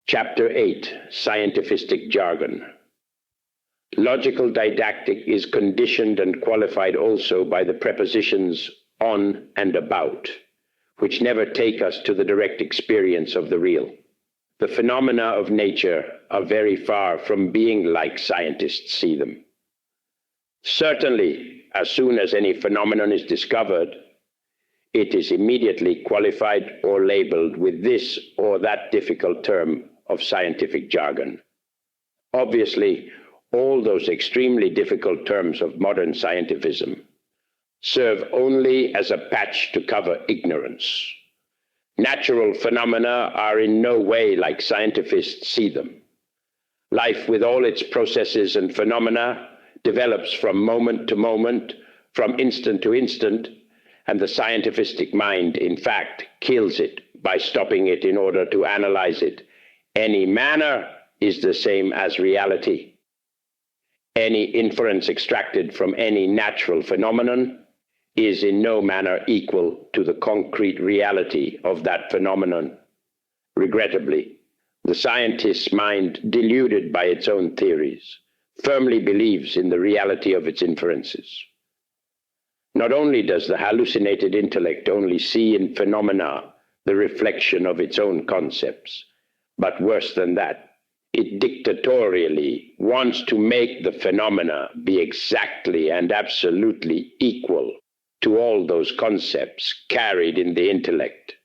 Chapter 8, Scientifistic Jargon. Logical didactic is conditioned and qualified also by the prepositions on and about, which never take us to the direct experience of the real. The phenomena of nature are very far from being like scientists see them. Certainly, as soon as any phenomenon is discovered, it is immediately qualified or labeled with this or that difficult term of scientific jargon. Obviously, all those extremely difficult terms of modern scientifism serve only as a patch to cover ignorance. Natural phenomena are in no way like scientists see them. Life, with all its processes and phenomena, develops from moment to moment, from instant to instant, and the scientifistic mind, in fact, kills it by stopping it in order to analyze it. Any manner is the same as reality. Any inference extracted from any natural phenomenon is in no manner equal to the concrete reality of that phenomenon. Regrettably, the scientist's mind, deluded by its own theories, firmly believes in the reality of its inferences. Not only does the hallucinated intellect only see in phenomena the reflection of its own concepts, but worse than that, it dictatorially wants to make the phenomena be exactly and absolutely equal to all those concepts carried in the intellect.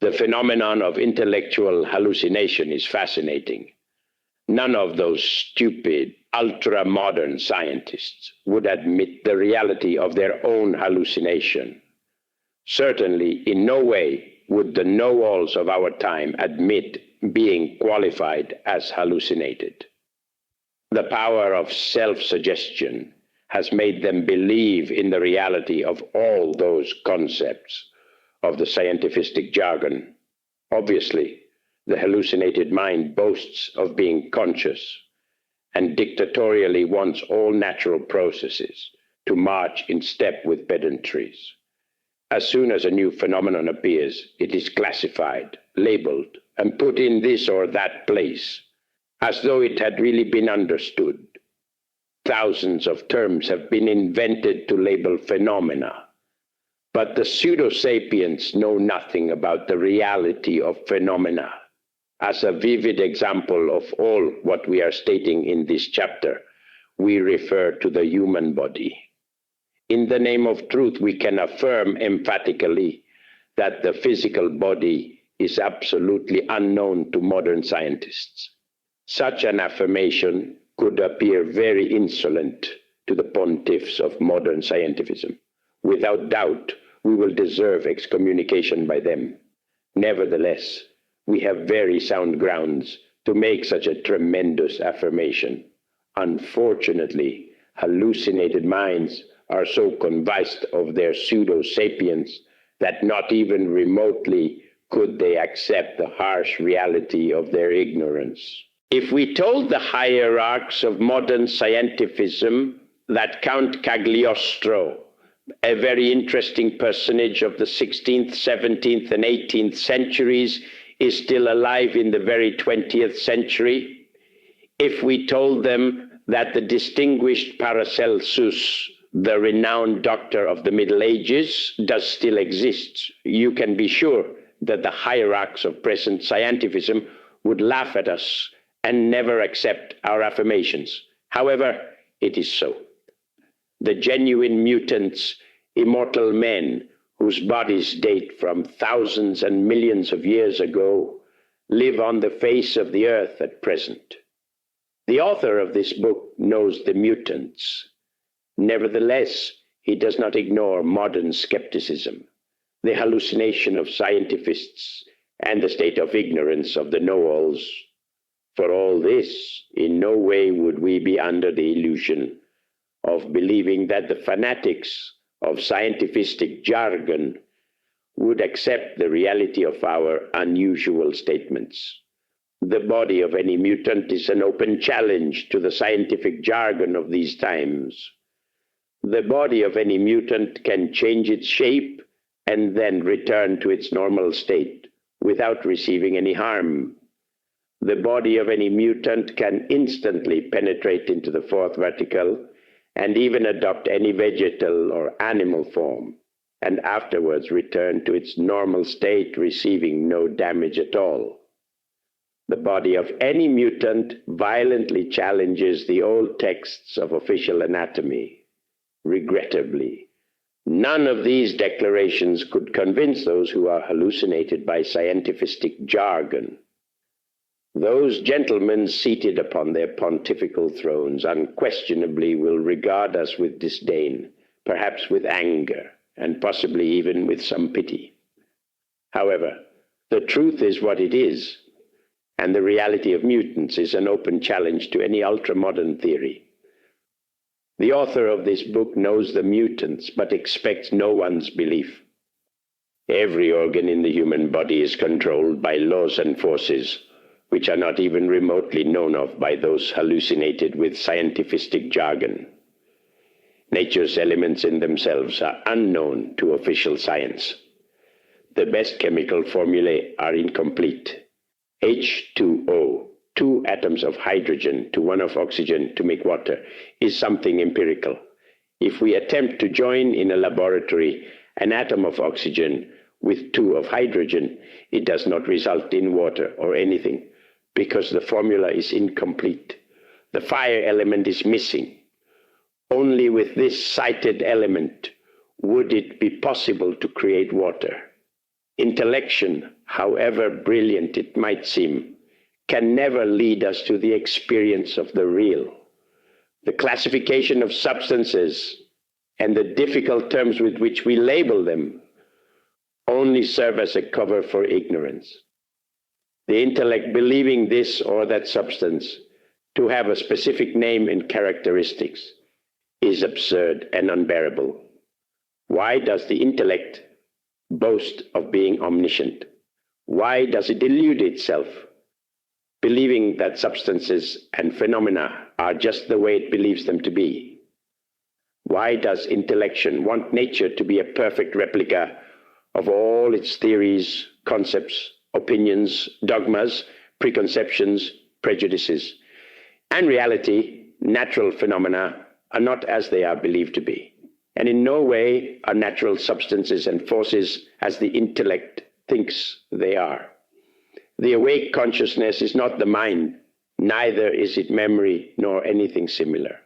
The phenomenon of intellectual hallucination is fascinating. None of those stupid, ultra-modern scientists would admit the reality of their own hallucination. Certainly, in no way would the know-alls of our time admit being qualified as hallucinated. The power of self-suggestion has made them believe in the reality of all those concepts of the scientifistic jargon. Obviously, the hallucinated mind boasts of being conscious and dictatorially wants all natural processes to march in step with pedantries. As soon as a new phenomenon appears, it is classified, labeled, and put in this or that place, as though it had really been understood. Thousands of terms have been invented to label phenomena, but the pseudo-sapients know nothing about the reality of phenomena. As a vivid example of all what we are stating in this chapter, we refer to the human body. In the name of truth, we can affirm emphatically that the physical body is absolutely unknown to modern scientists. Such an affirmation could appear very insolent to the pontiffs of modern scientifism. Without doubt, we will deserve excommunication by them. Nevertheless, we have very sound grounds to make such a tremendous affirmation. Unfortunately, hallucinated minds are so convinced of their pseudo-sapience that not even remotely could they accept the harsh reality of their ignorance. If we told the hierarchs of modern scientifism that Count Cagliostro, a very interesting personage of the 16th, 17th, and 18th centuries, is still alive in the very 20th century, if we told them that the distinguished Paracelsus, the renowned doctor of the Middle Ages, does still exist, you can be sure that the hierarchs of present scientifism would laugh at us and never accept our affirmations. However, it is so. The genuine mutants, immortal men, whose bodies date from thousands and millions of years ago, live on the face of the earth at present. The author of this book knows the mutants. Nevertheless, he does not ignore modern skepticism, the hallucination of scientifists, and the state of ignorance of the know-alls. For all this, in no way would we be under the illusion of believing that the fanatics of scientifistic jargon would accept the reality of our unusual statements. The body of any mutant is an open challenge to the scientific jargon of these times. The body of any mutant can change its shape and then return to its normal state without receiving any harm. the body of any mutant can instantly penetrate into the fourth vertical and even adopt any vegetal or animal form, and afterwards return to its normal state, receiving no damage at all. The body of any mutant violently challenges the old texts of official anatomy. Regrettably, none of these declarations could convince those who are hallucinated by scientifistic jargon. Those gentlemen seated upon their pontifical thrones unquestionably will regard us with disdain, perhaps with anger, and possibly even with some pity. However, the truth is what it is, and the reality of mutants is an open challenge to any ultra-modern theory. The author of this book knows the mutants, but expects no one's belief. Every organ in the human body is controlled by laws and forces which are not even remotely known of by those hallucinated with scientifistic jargon. Nature's elements in themselves are unknown to official science. The best chemical formulae are incomplete. H2O, 2 atoms of hydrogen to 1 of oxygen to make water, is something empirical. If we attempt to join in a laboratory an atom of oxygen with 2 of hydrogen, it does not result in water or anything, because the formula is incomplete. The fire element is missing. Only with this cited element would it be possible to create water. Intellection, however brilliant it might seem, can never lead us to the experience of the real. The classification of substances and the difficult terms with which we label them only serve as a cover for ignorance. The intellect believing this or that substance to have a specific name and characteristics is absurd and unbearable. Why does the intellect boast of being omniscient? Why does it delude itself, believing that substances and phenomena are just the way it believes them to be? Why does intellection want nature to be a perfect replica of all its theories, concepts, opinions, dogmas, preconceptions, prejudices? In reality, natural phenomena are not as they are believed to be, and in no way are natural substances and forces as the intellect thinks they are. The awake consciousness is not the mind, neither is it memory nor anything similar.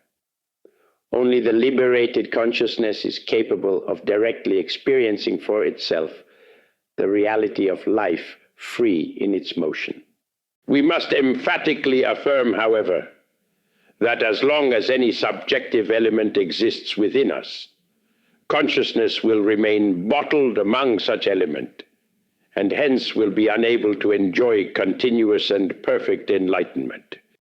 Only the liberated consciousness is capable of directly experiencing for itself the reality of life free in its motion. We must emphatically affirm, however, that as long as any subjective element exists within us, consciousness will remain bottled among such element, and hence will be unable to enjoy continuous and perfect enlightenment.